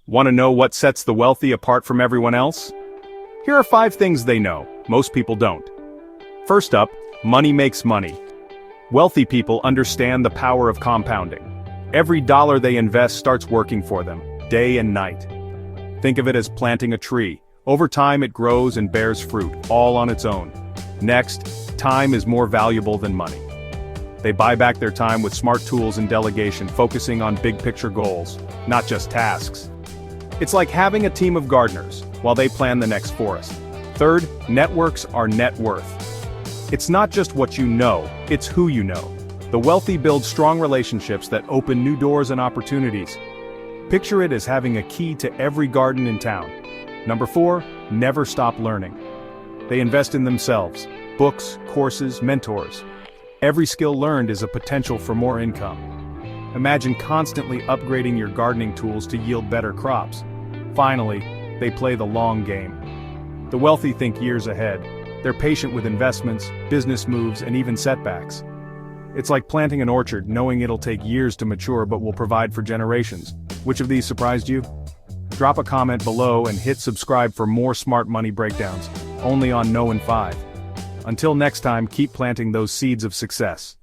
Want to know what sets the wealthy apart from everyone else? Here are 5 things they know, most people don't. First up, money makes money. Wealthy people understand the power of compounding. Every dollar they invest starts working for them, day and night. Think of it as planting a tree. Over time it grows and bears fruit, all on its own. Next, time is more valuable than money. They buy back their time with smart tools and delegation, focusing on big-picture goals, not just tasks. It's like having a team of gardeners, while they plan the next forest. Third, networks are net worth. It's not just what you know, it's who you know. The wealthy build strong relationships that open new doors and opportunities. Picture it as having a key to every garden in town. Number 4, never stop learning. They invest in themselves, books, courses, mentors. Every skill learned is a potential for more income. Imagine constantly upgrading your gardening tools to yield better crops. Finally, they play the long game. The wealthy think years ahead. They're patient with investments, business moves, and even setbacks. It's like planting an orchard, knowing it'll take years to mature but will provide for generations. Which of these surprised you? Drop a comment below and hit subscribe for more smart money breakdowns, only on Know in 5. Until next time, keep planting those seeds of success.